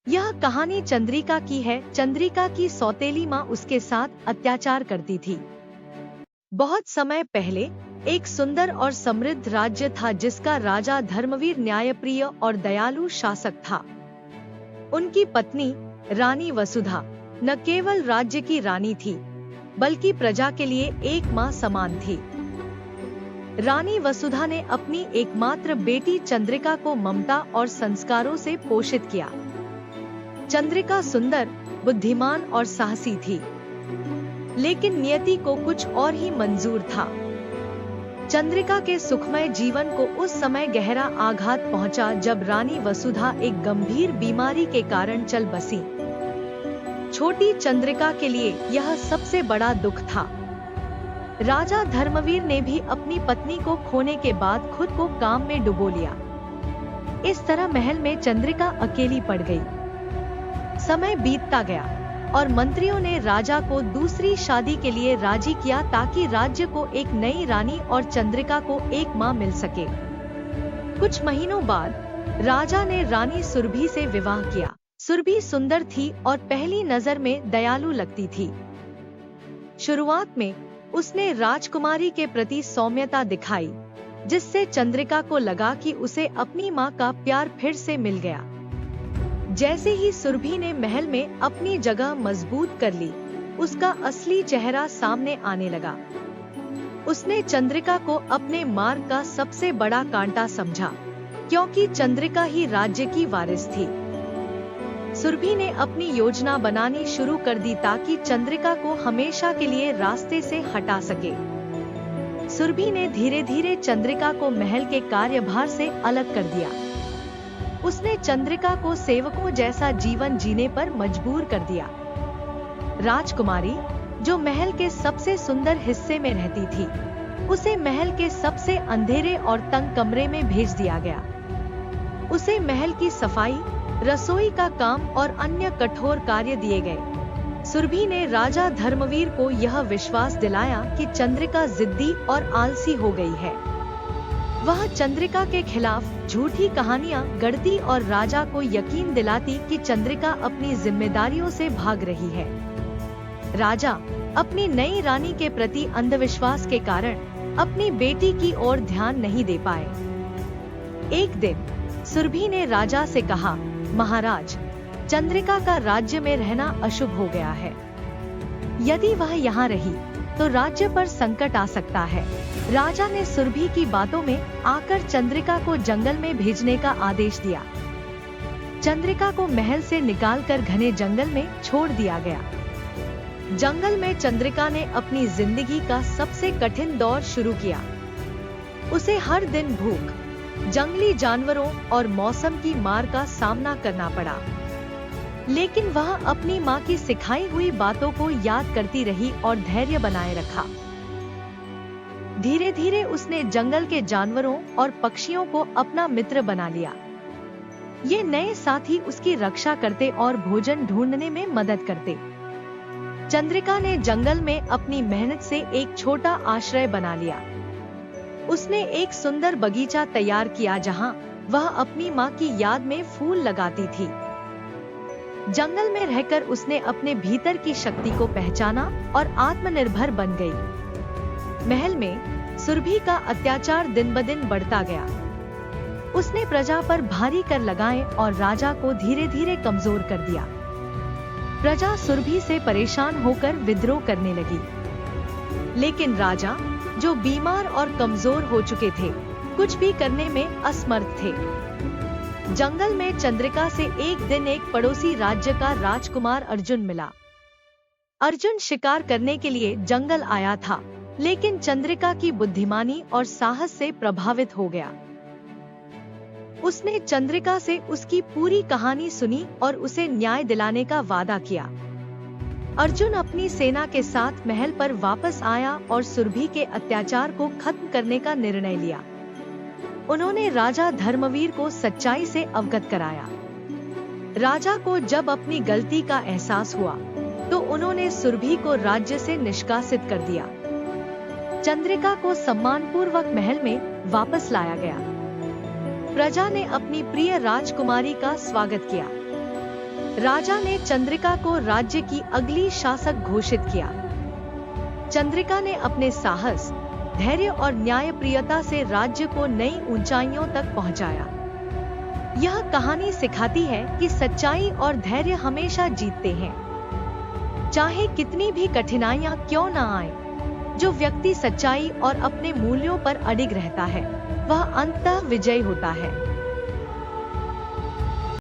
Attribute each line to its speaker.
Speaker 1: यह कहानी चंद्रिका की है। चंद्रिका की सौतेली माँ उसके साथ अत्याचार करती थी। बहुत समय पहले एक सुंदर और समृद्ध राज्य था जिसका राजा धर्मवीर न्यायप्रिय और दयालु शासक था। उनकी पत्नी रानी वसुधा न केवल राज्य की रानी थी बल्कि प्रजा के लिए एक माँ समान थी। रानी वसुधा ने अपनी एकमात्र बेटी चंद्रिका को ममता और संस्कारों से पोषित किया। चंद्रिका सुंदर, बुद्धिमान और साहसी थी, लेकिन नियति को कुछ और ही मंजूर था। चंद्रिका के सुखमय जीवन को उस समय गहरा आघात पहुंचा जब रानी वसुधा एक गंभीर बीमारी के कारण चल बसी। छोटी चंद्रिका के लिए यह सबसे बड़ा दुख था। राजा धर्मवीर ने भी अपनी पत्नी को खोने के बाद खुद को काम में डुबो लिया। इस तरह महल में चंद्रिका अकेली पड़ गई। समय बीतता गया और मंत्रियों ने राजा को दूसरी शादी के लिए राजी किया ताकि राज्य को एक नई रानी और चंद्रिका को एक मां मिल सके। कुछ महीनों बाद राजा ने रानी सुरभि से विवाह किया। सुरभि सुंदर थी और पहली नजर में दयालु लगती थी। शुरुआत में उसने राजकुमारी के प्रति सौम्यता दिखाई, जिससे चंद्रिका को लगा कि उसे अपनी मां का प्यार फिर से मिल गया। जैसे ही सुरभि ने महल में अपनी जगह मजबूत कर ली, उसका असली चेहरा सामने आने लगा। उसने चंद्रिका को अपने मार्ग का सबसे बड़ा कांटा समझा, क्योंकि चंद्रिका ही राज्य की वारिस थी। सुरभि ने अपनी योजना बनानी शुरू कर दी ताकि चंद्रिका को हमेशा के लिए रास्ते से हटा सके। सुरभि ने धीरे धीरे चंद्रिका को महल के कार्यभार से अलग कर दिया। उसने चंद्रिका को सेवकों जैसा जीवन जीने पर मजबूर कर दिया। राजकुमारी, जो महल के सबसे सुंदर हिस्से में रहती थी, उसे महल के सबसे अंधेरे और तंग कमरे में भेज दिया गया। उसे महल की सफाई, रसोई का काम और अन्य कठोर कार्य दिए गए। सुरभि ने राजा धर्मवीर को यह विश्वास दिलाया कि चंद्रिका जिद्दी और आलसी हो गई है। वह चंद्रिका के खिलाफ झूठी कहानियां गढ़ती और राजा को यकीन दिलाती कि चंद्रिका अपनी जिम्मेदारियों से भाग रही है। राजा अपनी नई रानी के प्रति अंधविश्वास के कारण अपनी बेटी की ओर ध्यान नहीं दे पाए। एक दिन सुरभि ने राजा से कहा, महाराज, चंद्रिका का राज्य में रहना अशुभ हो गया है। यदि वह यहाँ रही तो राज्य पर संकट आ सकता है। राजा ने सुरभि की बातों में आकर चंद्रिका को जंगल में भेजने का आदेश दिया। चंद्रिका को महल से निकालकर घने जंगल में छोड़ दिया गया। जंगल में चंद्रिका ने अपनी जिंदगी का सबसे कठिन दौर शुरू किया। उसे हर दिन भूख, जंगली जानवरों और मौसम की मार का सामना करना पड़ा, लेकिन वह अपनी माँ की सिखाई हुई बातों को याद करती रही और धैर्य बनाए रखा। धीरे धीरे उसने जंगल के जानवरों और पक्षियों को अपना मित्र बना लिया। ये नए साथी उसकी रक्षा करते और भोजन ढूंढने में मदद करते। चंद्रिका ने जंगल में अपनी मेहनत से एक छोटा आश्रय बना लिया। उसने एक सुंदर बगीचा तैयार किया जहां वह अपनी माँ की याद में फूल लगाती थी। जंगल में रहकर उसने अपने भीतर की शक्ति को पहचाना और आत्मनिर्भर बन गई। महल में सुरभि का अत्याचार दिन ब दिन बढ़ता गया। उसने प्रजा पर भारी कर लगाए और राजा को धीरे धीरे कमजोर कर दिया। प्रजा सुरभि से परेशान होकर विद्रोह करने लगी, लेकिन राजा, जो बीमार और कमजोर हो चुके थे, कुछ भी करने में असमर्थ थे। जंगल में चंद्रिका से एक दिन एक पड़ोसी राज्य का राजकुमार अर्जुन मिला। अर्जुन शिकार करने के लिए जंगल आया था, लेकिन चंद्रिका की बुद्धिमानी और साहस से प्रभावित हो गया। उसने चंद्रिका से उसकी पूरी कहानी सुनी और उसे न्याय दिलाने का वादा किया। अर्जुन अपनी सेना के साथ महल पर वापस आया और सुरभि के अत्याचार को खत्म करने का निर्णय लिया। उन्होंने राजा धर्मवीर को सच्चाई से अवगत कराया। राजा को जब अपनी गलती का एहसास हुआ तो उन्होंने सुरभि को राज्य से निष्कासित कर दिया। चंद्रिका को सम्मानपूर्वक महल में वापस लाया गया। प्रजा ने अपनी प्रिय राजकुमारी का स्वागत किया। राजा ने चंद्रिका को राज्य की अगली शासक घोषित किया। चंद्रिका ने अपने साहस, धैर्य और न्यायप्रियता से राज्य को नई ऊंचाइयों तक पहुंचाया। यह कहानी सिखाती है कि सच्चाई और धैर्य हमेशा जीतते हैं, चाहे कितनी भी कठिनाइयां क्यों न आए। जो व्यक्ति सच्चाई और अपने मूल्यों पर अडिग रहता है, वह अंततः विजयी होता है।